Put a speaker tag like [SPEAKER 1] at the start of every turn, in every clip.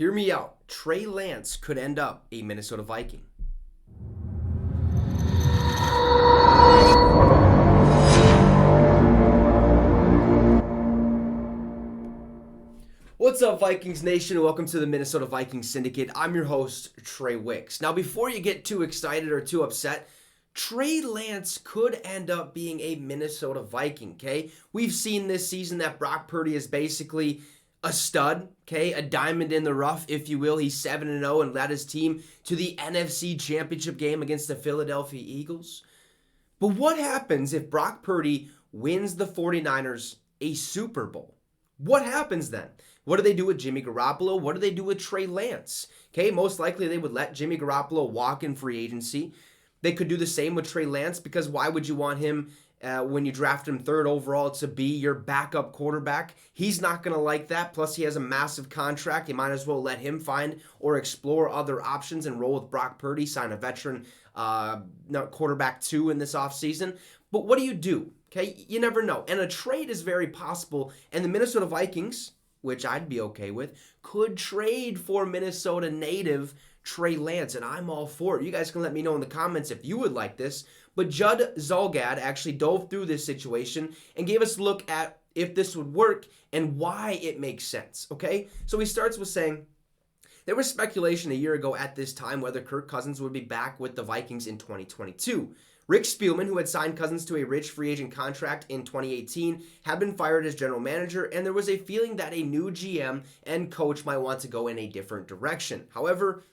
[SPEAKER 1] Hear me out. Trey Lance could end up a Minnesota Viking. What's up, Vikings Nation? Welcome to the Minnesota Vikings Syndicate. I'm your host, Trey Wicks. Now, before you get too excited or too upset, Trey Lance could end up being a Minnesota Viking, okay? We've seen this season that Brock Purdy is basically a stud, okay? A diamond in the rough, if you will. He's 7-0 and led his team to the NFC Championship game against the Philadelphia Eagles. But what happens if Brock Purdy wins the 49ers a Super Bowl? What happens then? What do they do with Jimmy Garoppolo? What do they do with Trey Lance? Okay, most likely they would let Jimmy Garoppolo walk in free agency. They could do the same with Trey Lance, because why would you want him when you draft him third overall to be your backup quarterback? He's not going to like that. Plus, he has a massive contract. You might as well let him find or explore other options and roll with Brock Purdy, sign a veteran quarterback 2 in this offseason. But what do you do? Okay, you never know. And a trade is very possible. And the Minnesota Vikings, which I'd be okay with, could trade for Minnesota native Trey Lance, and I'm all for it. You guys can let me know in the comments if you would like this. But Judd Zulgad actually dove through this situation and gave us a look at if this would work and why it makes sense, okay? So he starts with saying, there was speculation a year ago at this time whether Kirk Cousins would be back with the Vikings in 2022. Rick Spielman, who had signed Cousins to a rich free agent contract in 2018, had been fired as general manager, and there was a feeling that a new GM and coach might want to go in a different direction. However,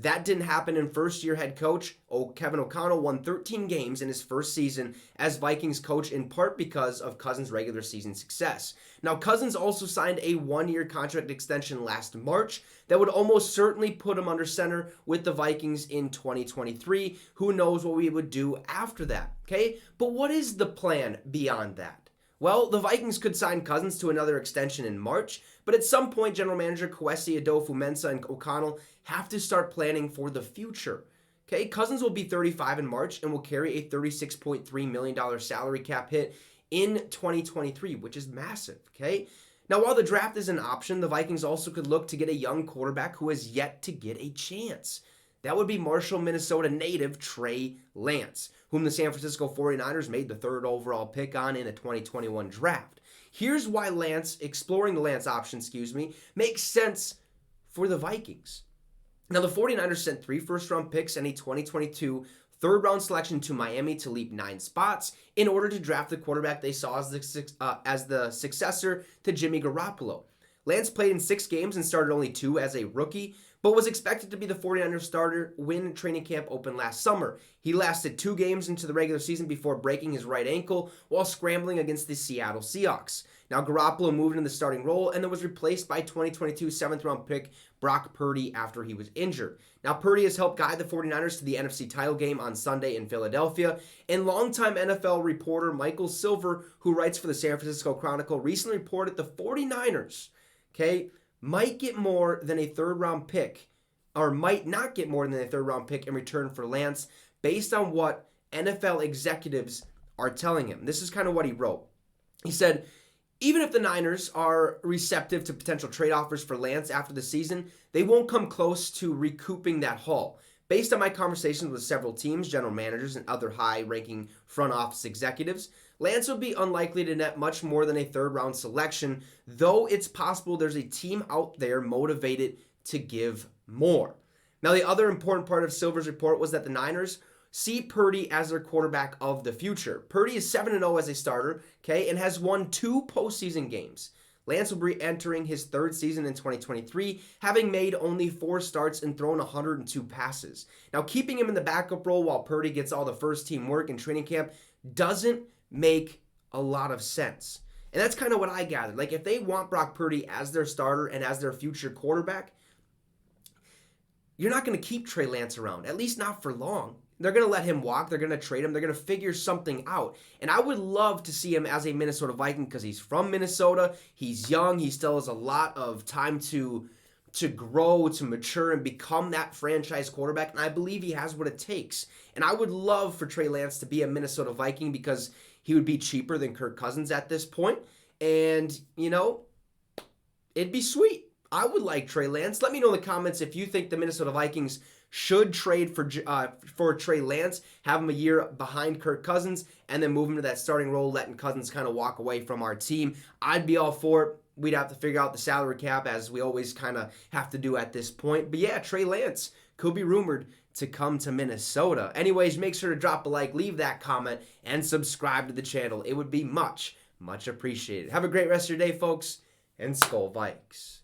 [SPEAKER 1] that didn't happen, and first-year head coach Kevin O'Connell won 13 games in his first season as Vikings coach, in part because of Cousins' regular season success. Now, Cousins also signed a one-year contract extension last March that would almost certainly put him under center with the Vikings in 2023. Who knows what we would do after that, okay? But what is the plan beyond that? Well, the Vikings could sign Cousins to another extension in March, but at some point, General Manager Kwesi Adofo-Mensah and O'Connell have to start planning for the future. Okay, Cousins will be 35 in March and will carry a $36.3 million salary cap hit in 2023, which is massive, okay? Now, while the draft is an option, the Vikings also could look to get a young quarterback who has yet to get a chance. That would be Marshall, Minnesota native Trey Lance, whom the San Francisco 49ers made the third overall pick on in a 2021 draft. Here's why exploring the Lance option, makes sense for the Vikings. Now, the 49ers sent 3 first-round picks and a 2022 third-round selection to Miami to leap 9 spots in order to draft the quarterback they saw as the successor to Jimmy Garoppolo. Lance played in 6 games and started only 2 as a rookie, but was expected to be the 49ers starter when training camp opened last summer. He lasted 2 games into the regular season before breaking his right ankle while scrambling against the Seattle Seahawks. Now, Garoppolo moved into the starting role and then was replaced by 2022 7th-round pick Brock Purdy after he was injured. Now, Purdy has helped guide the 49ers to the NFC title game on Sunday in Philadelphia, and longtime NFL reporter Michael Silver, who writes for the San Francisco Chronicle, recently reported the 49ers, might get more than a third-round pick, or might not get more than a third-round pick in return for Lance, based on what NFL executives are telling him. This is kind of what he wrote. He said, even if the Niners are receptive to potential trade offers for Lance after the season, they won't come close to recouping that haul. Based on my conversations with several teams, general managers, and other high-ranking front office executives, Lance would be unlikely to net much more than a third-round selection, though it's possible there's a team out there motivated to give more. Now, the other important part of Silver's report was that the Niners see Purdy as their quarterback of the future. Purdy is 7-0 as a starter, and has won 2 postseason games. Lance will be entering his 3rd season in 2023, having made only 4 starts and thrown 102 passes. Now, keeping him in the backup role while Purdy gets all the first-team work in training camp doesn't make a lot of sense. And that's kind of what I gathered. Like, if they want Brock Purdy as their starter and as their future quarterback, you're not going to keep Trey Lance around, at least not for long. They're going to let him walk. They're going to trade him. They're going to figure something out. And I would love to see him as a Minnesota Viking because he's from Minnesota. He's young. He still has a lot of time to grow, to mature, and become that franchise quarterback. And I believe he has what it takes. And I would love for Trey Lance to be a Minnesota Viking because he would be cheaper than Kirk Cousins at this point. And, it'd be sweet. I would like Trey Lance. Let me know in the comments if you think the Minnesota Vikings should trade for Trey Lance, have him a year behind Kirk Cousins, and then move him to that starting role, letting Cousins kind of walk away from our team. I'd be all for it. We'd have to figure out the salary cap, as we always kind of have to do at this point. But yeah, Trey Lance could be rumored to come to Minnesota. Anyways, make sure to drop a like, leave that comment, and subscribe to the channel. It would be much appreciated. Have a great rest of your day, folks, and SKOL Vikes.